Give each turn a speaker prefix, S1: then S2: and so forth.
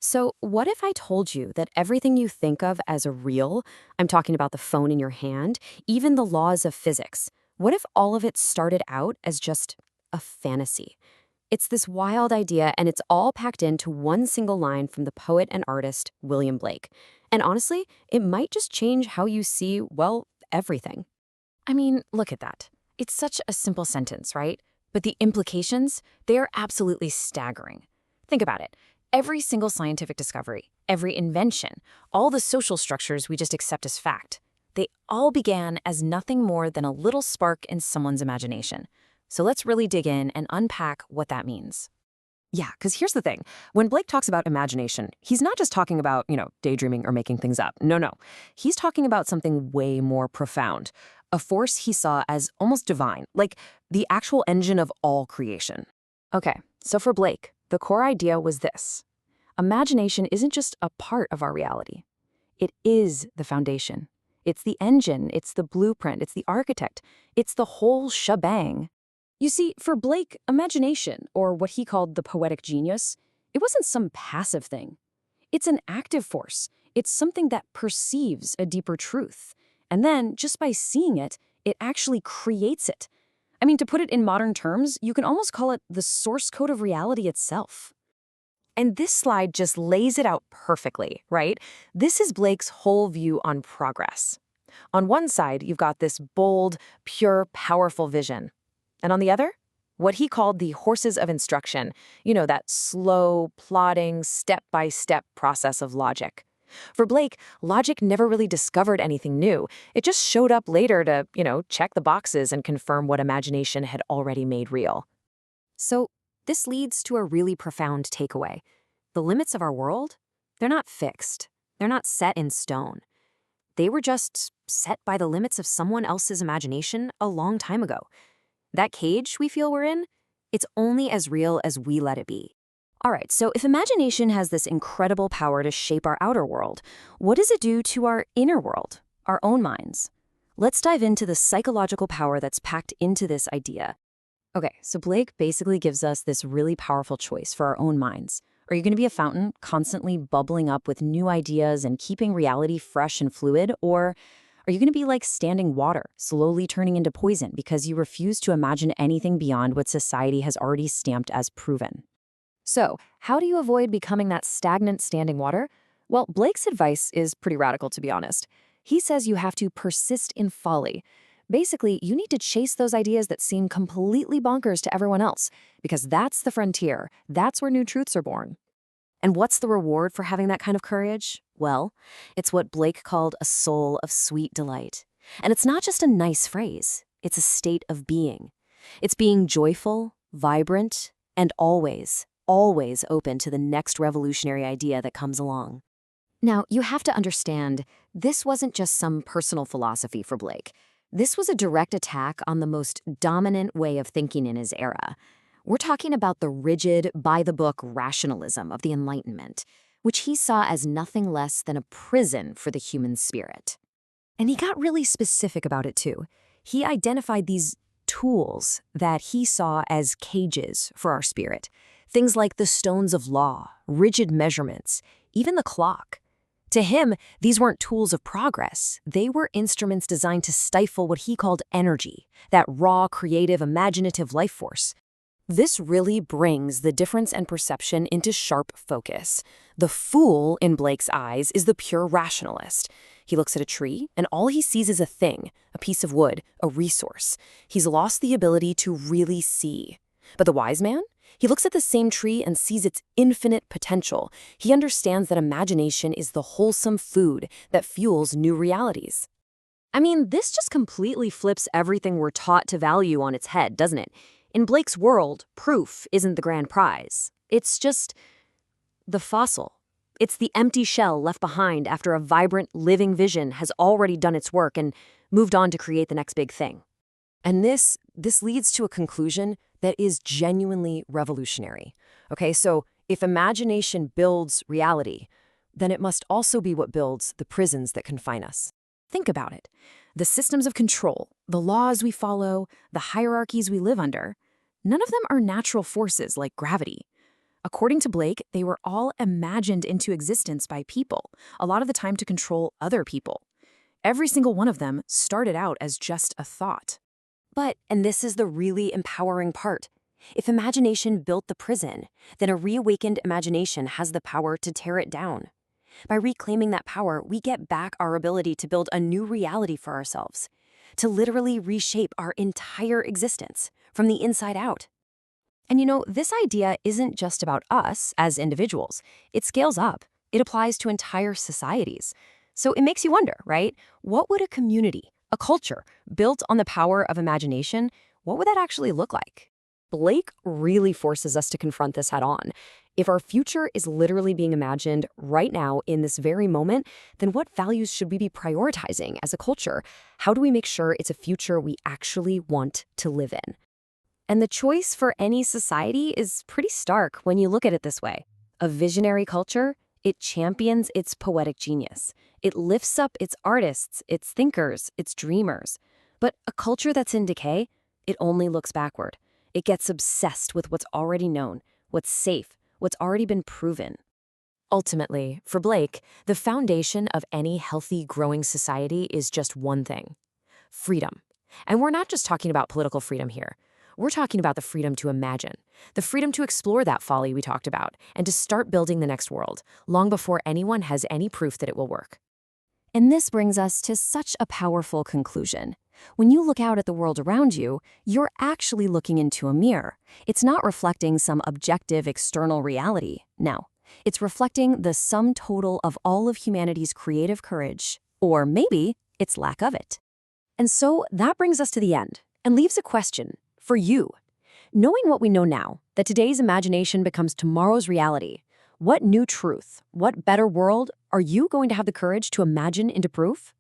S1: So, what if I told you that everything you think of as a real, I'm talking about the phone in your hand, even the laws of physics, what if all of it started out as just a fantasy? It's this wild idea, and it's all packed into one single line from the poet and artist William Blake. And honestly, it might just change how you see, well, everything.
S2: I mean, look at that. It's such a simple sentence, right? But the implications, they are absolutely staggering. Think about it. Every single scientific discovery, every invention, all the social structures we just accept as fact, they all began as nothing more than a little spark in someone's imagination. So let's really dig in and unpack what that means.
S1: Yeah, because here's the thing. When Blake talks about imagination, he's not just talking about, daydreaming or making things up. No, no. He's talking about something way more profound, a force he saw as almost divine, like the actual engine of all creation. Okay, so for Blake, the core idea was this. Imagination isn't just a part of our reality. It is the foundation. It's the engine, it's the blueprint, it's the architect, it's the whole shebang. You see, for Blake, imagination, or what he called the poetic genius, it wasn't some passive thing. It's an active force. It's something that perceives a deeper truth. And then, just by seeing it, it actually creates it. I mean, to put it in modern terms, you can almost call it the source code of reality itself. And this slide just lays it out perfectly, right? This is Blake's whole view on progress. On one side, you've got this bold, pure, powerful vision. And on the other, what he called the horses of instruction, that slow, plodding, step-by-step process of logic. For Blake, logic never really discovered anything new. It just showed up later to, check the boxes and confirm what imagination had already made real. So this leads to a really profound takeaway. The limits of our world, they're not fixed. They're not set in stone. They were just set by the limits of someone else's imagination a long time ago. That cage we feel we're in, it's only as real as we let it be. All right, so if imagination has this incredible power to shape our outer world, what does it do to our inner world, our own minds? Let's dive into the psychological power that's packed into this idea. Okay, so Blake basically gives us this really powerful choice for our own minds. Are you going to be a fountain constantly bubbling up with new ideas and keeping reality fresh and fluid, or are you going to be like standing water, slowly turning into poison because you refuse to imagine anything beyond what society has already stamped as proven? So, how do you avoid becoming that stagnant standing water? Well, Blake's advice is pretty radical, to be honest. He says you have to persist in folly. Basically, you need to chase those ideas that seem completely bonkers to everyone else, because that's the frontier. That's where new truths are born. And what's the reward for having that kind of courage? Well, it's what Blake called a soul of sweet delight. And it's not just a nice phrase. It's a state of being. It's being joyful, vibrant, and always open to the next revolutionary idea that comes along. Now, you have to understand, this wasn't just some personal philosophy for Blake. This was a direct attack on the most dominant way of thinking in his era. We're talking about the rigid, by-the-book rationalism of the Enlightenment, which he saw as nothing less than a prison for the human spirit. And he got really specific about it too. He identified these tools that he saw as cages for our spirit. Things like the stones of law, rigid measurements, even the clock. To him, these weren't tools of progress. They were instruments designed to stifle what he called energy, that raw, creative, imaginative life force. This really brings the difference and perception into sharp focus. The fool, in Blake's eyes, is the pure rationalist. He looks at a tree, and all he sees is a thing, a piece of wood, a resource. He's lost the ability to really see. But the wise man? He looks at the same tree and sees its infinite potential. He understands that imagination is the wholesome food that fuels new realities. I mean, this just completely flips everything we're taught to value on its head, doesn't it? In Blake's world, proof isn't the grand prize. It's just the fossil. It's the empty shell left behind after a vibrant, living vision has already done its work and moved on to create the next big thing. And this leads to a conclusion that is genuinely revolutionary. Okay, so if imagination builds reality, then it must also be what builds the prisons that confine us. Think about it. The systems of control, the laws we follow, the hierarchies we live under, none of them are natural forces like gravity.
S2: According to Blake, they were all imagined into existence by people, a lot of the time to control other people. Every single one of them started out as just a thought.
S1: But, and this is the really empowering part, if imagination built the prison, then a reawakened imagination has the power to tear it down. By reclaiming that power, we get back our ability to build a new reality for ourselves, to literally reshape our entire existence from the inside out. And you know, this idea isn't just about us as individuals. It scales up. It applies to entire societies. So it makes you wonder, right? What would a community, a culture, built on the power of imagination, what would that actually look like? Blake really forces us to confront this head on. If our future is literally being imagined right now in this very moment, then what values should we be prioritizing as a culture? How do we make sure it's a future we actually want to live in? And the choice for any society is pretty stark when you look at it this way. A visionary culture, it champions its poetic genius. It lifts up its artists, its thinkers, its dreamers. But a culture that's in decay, it only looks backward. It gets obsessed with what's already known, what's safe, what's already been proven. Ultimately, for Blake, the foundation of any healthy, growing society is just one thing: freedom. And we're not just talking about political freedom here. We're talking about the freedom to imagine, the freedom to explore that folly we talked about, and to start building the next world, long before anyone has any proof that it will work. And this brings us to such a powerful conclusion. When you look out at the world around you, you're actually looking into a mirror. It's not reflecting some objective external reality. No, it's reflecting the sum total of all of humanity's creative courage, or maybe its lack of it. And so that brings us to the end and leaves a question for you. Knowing what we know now, that today's imagination becomes tomorrow's reality, what new truth, what better world are you going to have the courage to imagine into proof?